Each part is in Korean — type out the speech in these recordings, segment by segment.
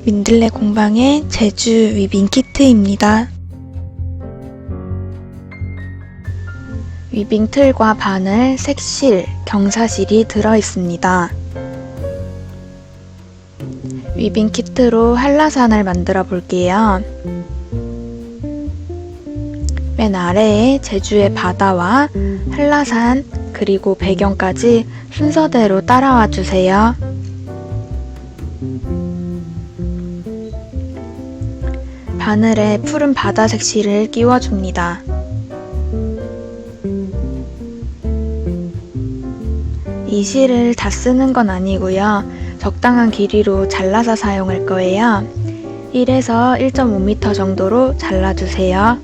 민들레 공방의 제주 위빙 키트입니다. 위빙 틀과 바늘, 색실, 경사실이 들어있습니다. 위빙 키트로 한라산을 만들어 볼게요. 맨 아래에 제주의 바다와 한라산 그리고 배경까지 순서대로 따라와 주세요. 바늘에 푸른 바다 색실을 끼워줍니다. 이 실을 다 쓰는 건 아니고요. 적당한 길이로 잘라서 사용할 거예요. 1에서 1.5m 정도로 잘라주세요.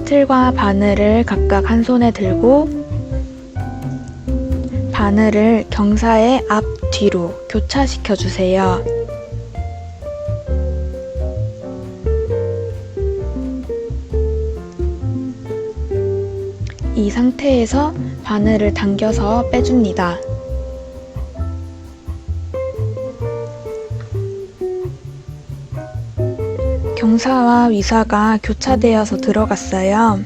틀과 바늘을 각각 한 손에 들고 바늘을 경사의 앞, 뒤로 교차시켜 주세요. 이 상태에서 바늘을 당겨서 빼줍니다. 경사와 위사가 교차되어서 들어갔어요.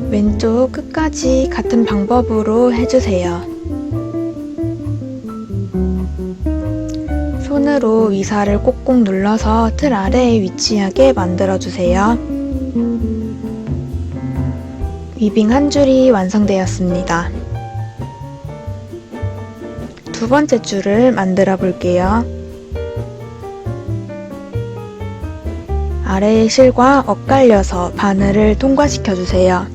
왼쪽 끝까지 같은 방법으로 해주세요. 손으로 위사를 꼭꼭 눌러서 틀 아래에 위치하게 만들어주세요. 위빙 한 줄이 완성되었습니다. 두 번째 줄을 만들어 볼게요. 아래의 실과 엇갈려서 바늘을 통과시켜 주세요.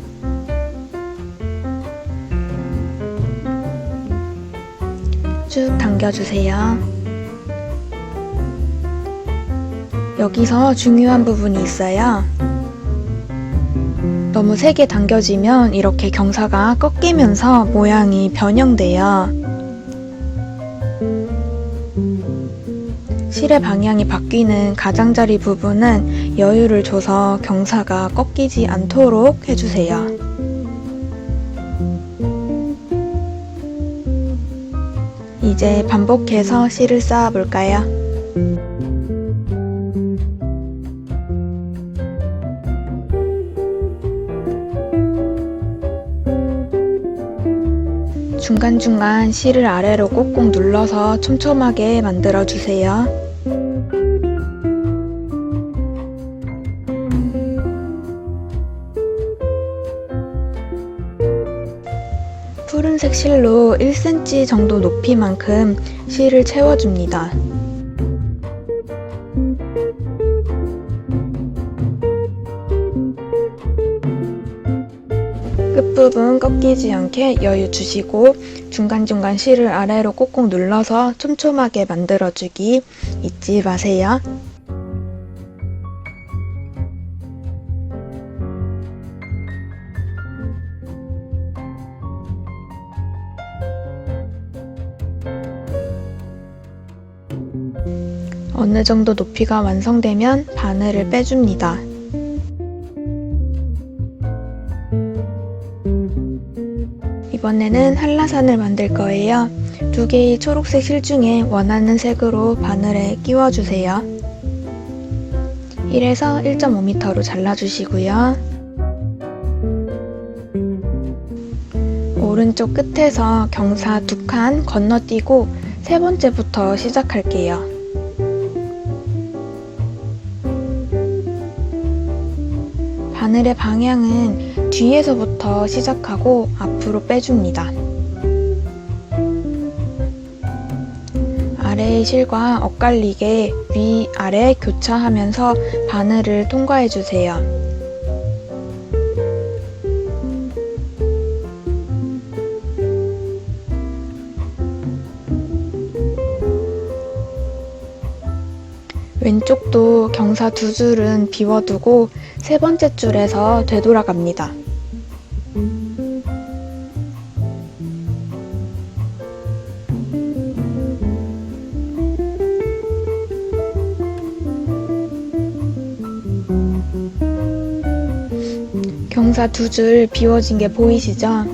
쭉 당겨주세요. 여기서 중요한 부분이 있어요. 너무 세게 당겨지면 이렇게 경사가 꺾이면서 모양이 변형돼요. 실의 방향이 바뀌는 가장자리 부분은 여유를 줘서 경사가 꺾이지 않도록 해주세요. 이제 반복해서 실을 쌓아 볼까요? 중간중간 실을 아래로 꼭꼭 눌러서 촘촘하게 만들어 주세요. 푸른색 실로 1cm 정도 높이만큼 실을 채워줍니다. 끝부분 꺾이지 않게 여유 주시고 중간중간 실을 아래로 꼭꼭 눌러서 촘촘하게 만들어주기 잊지 마세요. 어느 정도 높이가 완성되면 바늘을 빼줍니다. 이번에는 한라산을 만들 거예요. 두 개의 초록색 실 중에 원하는 색으로 바늘에 끼워주세요. 1에서 1.5m로 잘라주시고요. 오른쪽 끝에서 경사 2칸 건너뛰고 세 번째부터 시작할게요. 바늘의 방향은 뒤에서부터 시작하고 앞으로 빼줍니다. 아래의 실과 엇갈리게 위아래 교차하면서 바늘을 통과해주세요. 왼쪽도 경사 2줄은 비워두고 세 번째 줄에서 되돌아갑니다. 경사 2줄 비워진 게 보이시죠?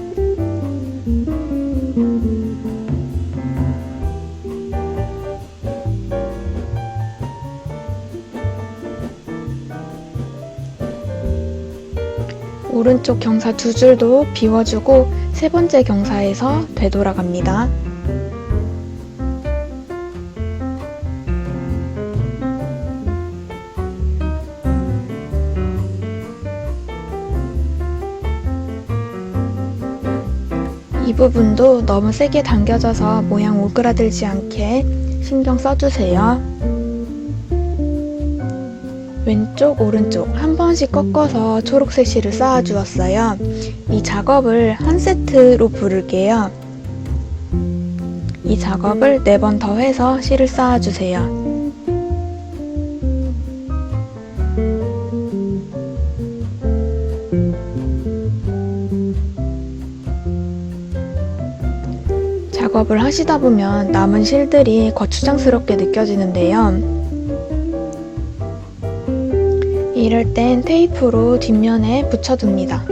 오른쪽 경사 두 줄도 비워주고 세 번째 경사에서 되돌아갑니다. 이 부분도 너무 세게 당겨져서 모양 오그라들지 않게 신경 써주세요. 왼쪽, 오른쪽 한 번씩 꺾어서 초록색 실을 쌓아 주었어요. 이 작업을 한 세트로 부를게요. 이 작업을 4번 더 해서 실을 쌓아 주세요. 작업을 하시다 보면 남은 실들이 거추장스럽게 느껴지는데요. 이럴 땐 테이프로 뒷면에 붙여둡니다.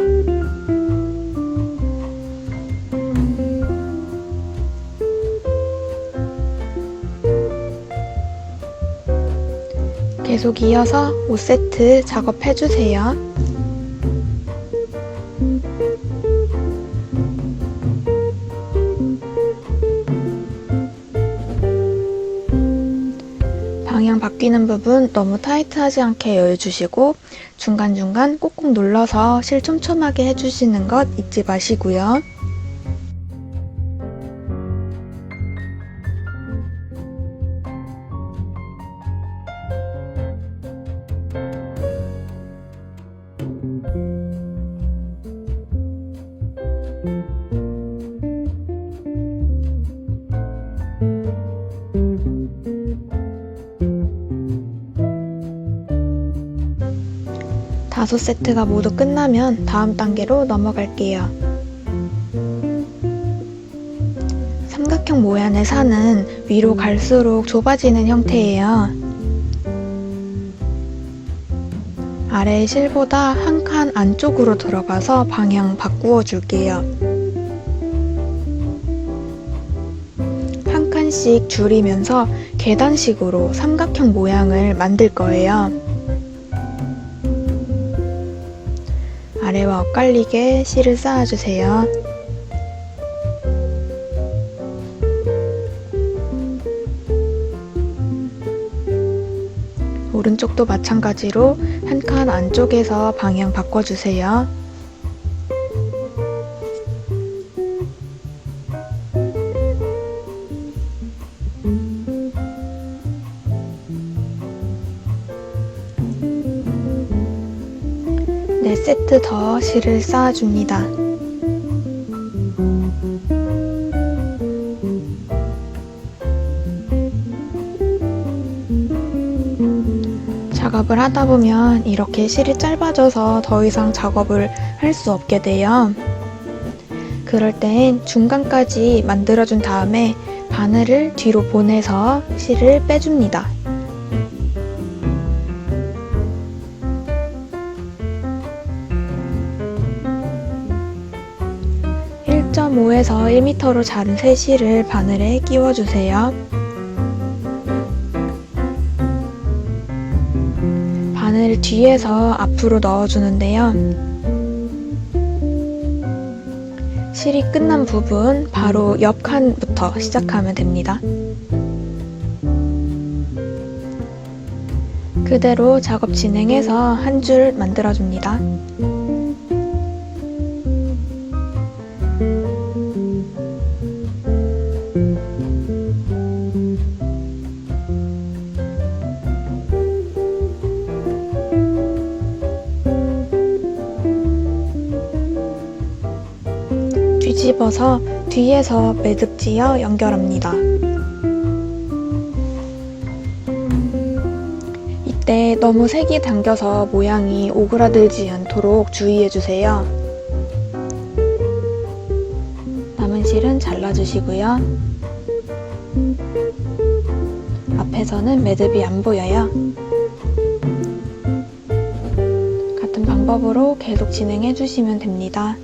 계속 이어서 5세트 작업해주세요. 방향 바뀌는 부분 너무 타이트하지 않게 여유주시고 중간중간 꾹꾹 눌러서 실 촘촘하게 해주시는 것 잊지 마시고요. 다섯 세트가 모두 끝나면 다음 단계로 넘어갈게요. 삼각형 모양의 산은 위로 갈수록 좁아지는 형태예요. 아래의 실보다 한 칸 안쪽으로 들어가서 방향 바꾸어 줄게요. 한 칸씩 줄이면서 계단식으로 삼각형 모양을 만들 거예요. 아래와 엇갈리게 실을 쌓아주세요. 오른쪽도 마찬가지로 한 칸 안쪽에서 방향 바꿔주세요. 네 세트 더 실을 쌓아줍니다. 작업을 하다 보면 이렇게 실이 짧아져서 더 이상 작업을 할 수 없게 돼요. 그럴 땐 중간까지 만들어준 다음에 바늘을 뒤로 보내서 실을 빼줍니다. 1.5에서 1m로 자른 새 실을 바늘에 끼워주세요. 바늘을 뒤에서 앞으로 넣어주는데요. 실이 끝난 부분 바로 옆 칸부터 시작하면 됩니다. 그대로 작업 진행해서 한 줄 만들어줍니다. 뒤집어서 뒤에서 매듭지어 연결합니다. 이때 너무 색이 당겨서 모양이 오그라들지 않도록 주의해주세요. 남은 실은 잘라주시고요. 앞에서는 매듭이 안 보여요. 같은 방법으로 계속 진행해주시면 됩니다.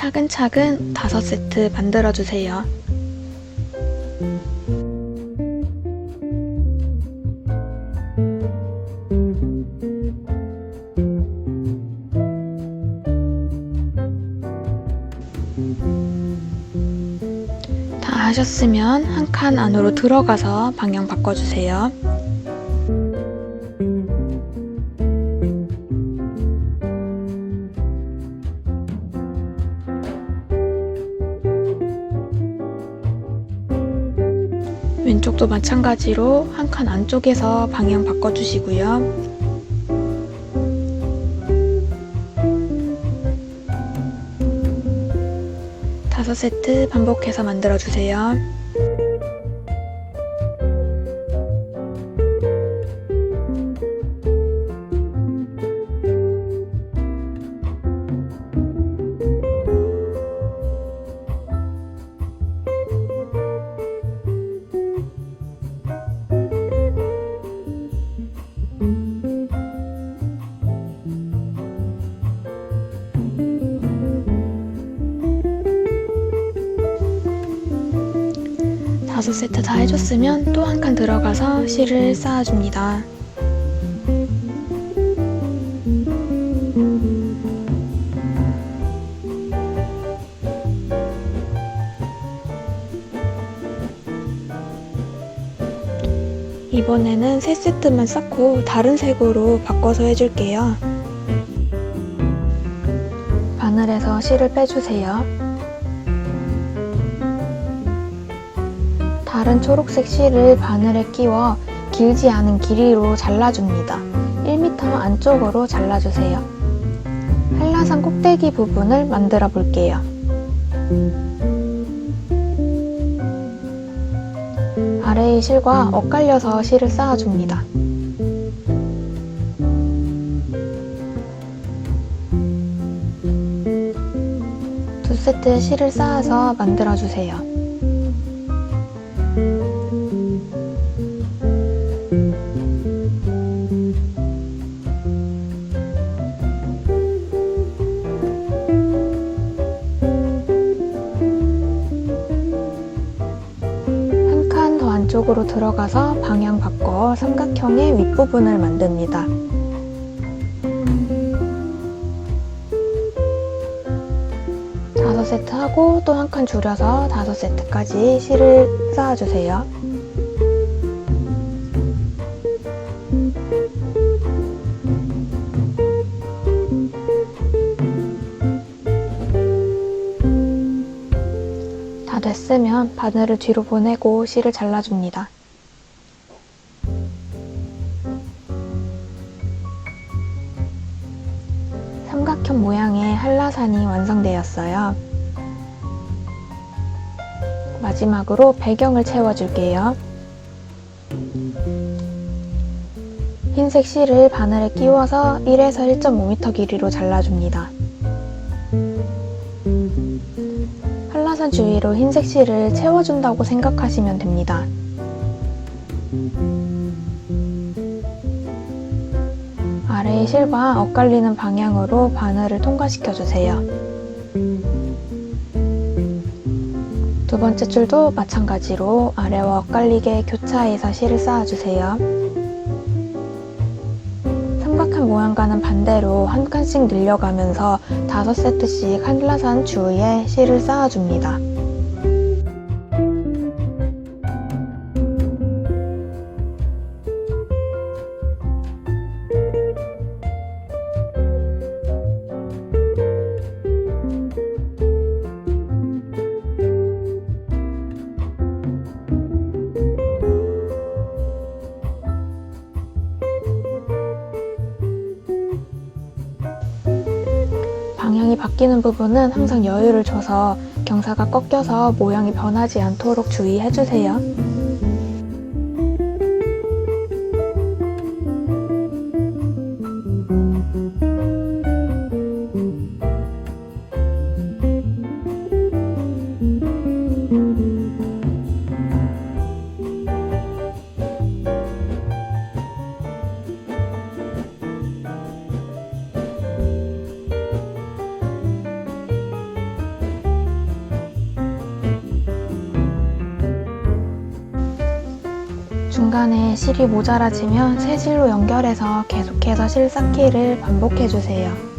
차근차근 5세트 만들어주세요. 다 하셨으면 한 칸 안으로 들어가서 방향 바꿔주세요. 왼쪽도 마찬가지로 한 칸 안쪽에서 방향 바꿔주시고요. 5세트 반복해서 만들어주세요. 다섯 세트 다 해줬으면 또 한 칸 들어가서 실을 쌓아줍니다. 이번에는 3세트만 쌓고 다른 색으로 바꿔서 해줄게요. 바늘에서 실을 빼주세요. 다른 초록색 실을 바늘에 끼워 길지 않은 길이로 잘라줍니다. 1m 안쪽으로 잘라주세요. 한라산 꼭대기 부분을 만들어 볼게요. 아래의 실과 엇갈려서 실을 쌓아줍니다. 두 세트 실을 쌓아서 만들어주세요. 안쪽으로 들어가서 방향 바꿔 삼각형의 윗부분을 만듭니다. 다섯 세트 하고 또 한 칸 줄여서 5세트까지 실을 쌓아주세요. 다 됐으면 바늘을 뒤로 보내고 실을 잘라줍니다. 삼각형 모양의 한라산이 완성되었어요. 마지막으로 배경을 채워줄게요. 흰색 실을 바늘에 끼워서 1에서 1.5m 길이로 잘라줍니다. 한라산 주위로 흰색 실을 채워준다고 생각하시면 됩니다. 아래의 실과 엇갈리는 방향으로 바늘을 통과시켜주세요. 두 번째 줄도 마찬가지로 아래와 엇갈리게 교차해서 실을 쌓아주세요. 삼각형 모양과는 반대로 한 칸씩 늘려가면서 5세트씩 한라산 주위에 실을 쌓아줍니다. 방향이 바뀌는 부분은 항상 여유를 줘서 경사가 꺾여서 모양이 변하지 않도록 주의해주세요. 중간에 실이 모자라지면 새 실로 연결해서 계속해서 실 쌓기를 반복해주세요.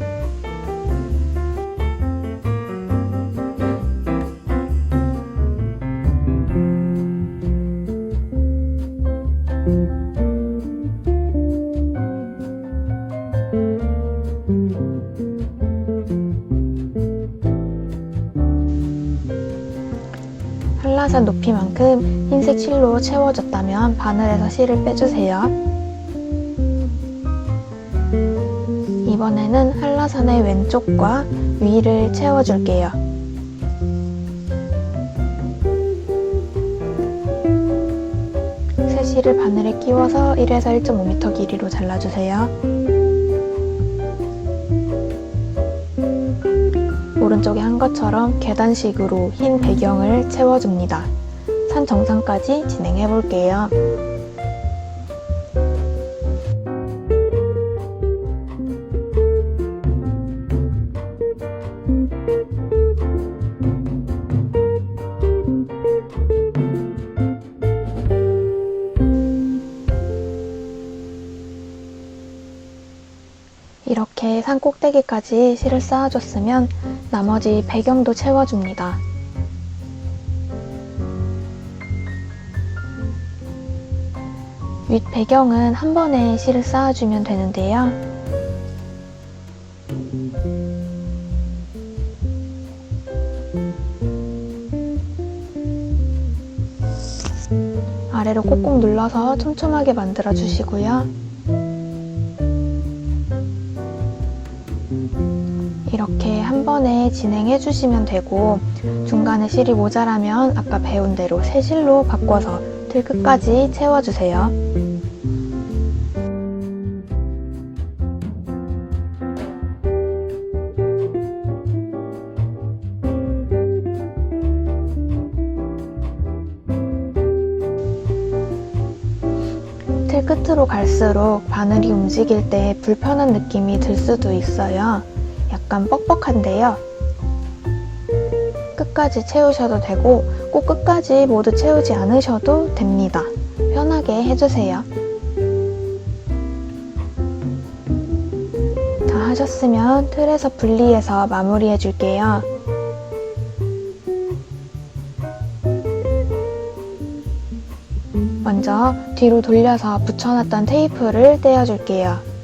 한라산 높이만큼 흰색 실로 채워졌다면 바늘에서 실을 빼주세요. 이번에는 한라산의 왼쪽과 위를 채워줄게요. 새 실을 바늘에 끼워서 1에서 1.5m 길이로 잘라주세요. 오른쪽에 한 것처럼 계단식으로 흰 배경을 채워줍니다. 산 정상까지 진행해 볼게요. 이렇게 산 꼭대기까지 실을 쌓아줬으면 나머지 배경도 채워줍니다. 윗 배경은 한 번에 실을 쌓아주면 되는데요. 아래로 꾹꾹 눌러서 촘촘하게 만들어 주시고요. 이렇게 한 번에 진행해 주시면 되고, 중간에 실이 모자라면 아까 배운 대로 새 실로 바꿔서 틀 끝까지 채워주세요. 틀 끝으로 갈수록 바늘이 움직일 때 불편한 느낌이 들 수도 있어요. 약간 뻑뻑한데요. 끝까지 채우셔도 되고 꼭 끝까지 모두 채우지 않으셔도 됩니다. 편하게 해주세요. 다 하셨으면 틀에서 분리해서 마무리해 줄게요. 먼저 뒤로 돌려서 붙여놨던 테이프를 떼어줄게요.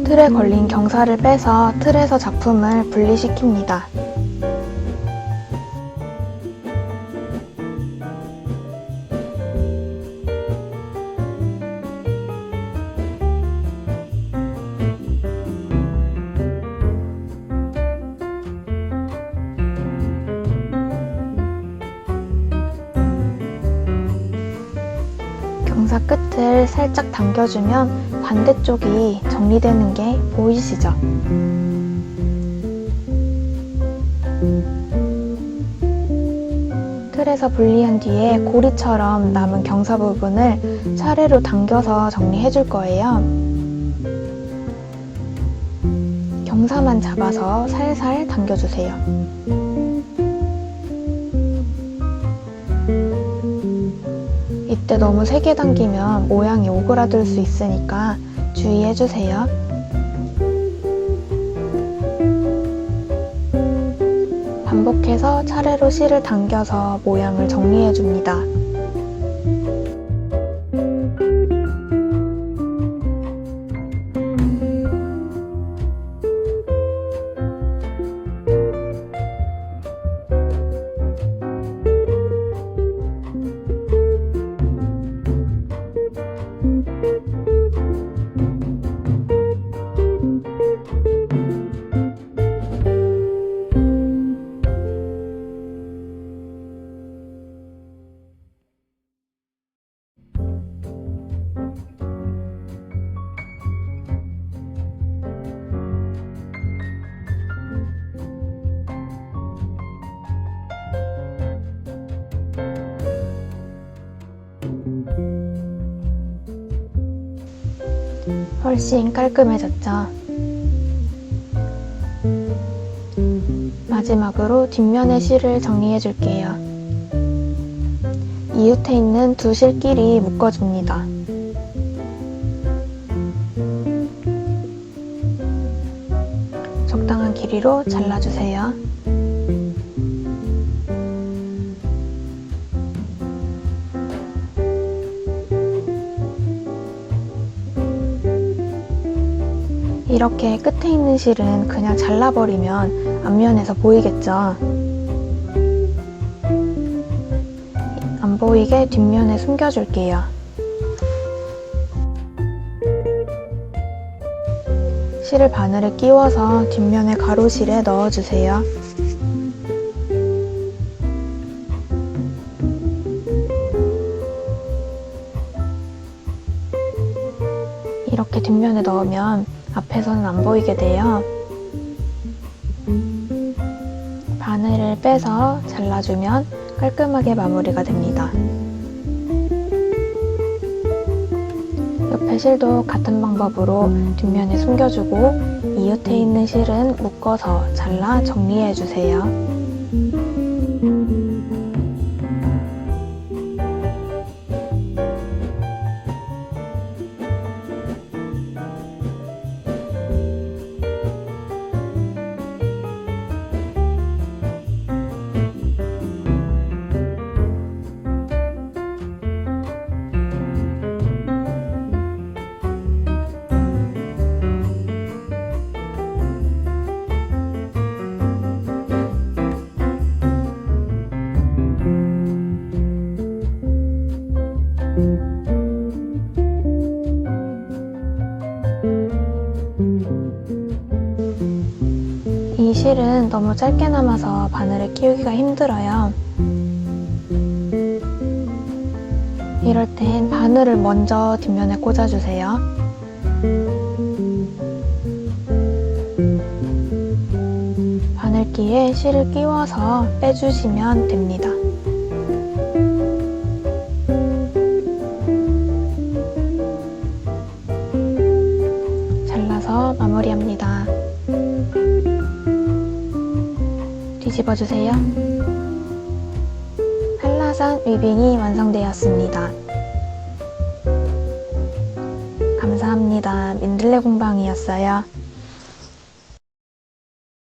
틀에 걸린 경사를 빼서 틀에서 작품을 분리시킵니다. 경사 끝을 살짝 당겨주면 반대쪽이 정리되는 게 보이시죠? 틀에서 분리한 뒤에 고리처럼 남은 경사 부분을 차례로 당겨서 정리해 줄 거예요. 경사만 잡아서 살살 당겨주세요. 이때 너무 세게 당기면 모양이 오그라들 수 있으니까 주의해주세요. 반복해서 차례로 실을 당겨서 모양을 정리해줍니다. 훨씬 깔끔해졌죠. 마지막으로 뒷면의 실을 정리해 줄게요. 이웃에 있는 두 실끼리 묶어줍니다. 적당한 길이로 잘라주세요. 이렇게 끝에 있는 실은 그냥 잘라버리면 앞면에서 보이겠죠? 안 보이게 뒷면에 숨겨줄게요. 실을 바늘에 끼워서 뒷면의 가로실에 넣어주세요. 이렇게 뒷면에 넣으면 앞에서는 안 보이게 돼요. 바늘을 빼서 잘라주면 깔끔하게 마무리가 됩니다. 옆에 실도 같은 방법으로 뒷면에 숨겨주고 이웃에 있는 실은 묶어서 잘라 정리해주세요. 이 실은 너무 짧게 남아서 바늘에 끼우기가 힘들어요. 이럴 땐 바늘을 먼저 뒷면에 꽂아주세요. 바늘기에 실을 끼워서 빼주시면 됩니다. 잘라서 마무리합니다. 뒤집어주세요. 한라산 위빙이 완성되었습니다. 감사합니다. 민들레 공방이었어요.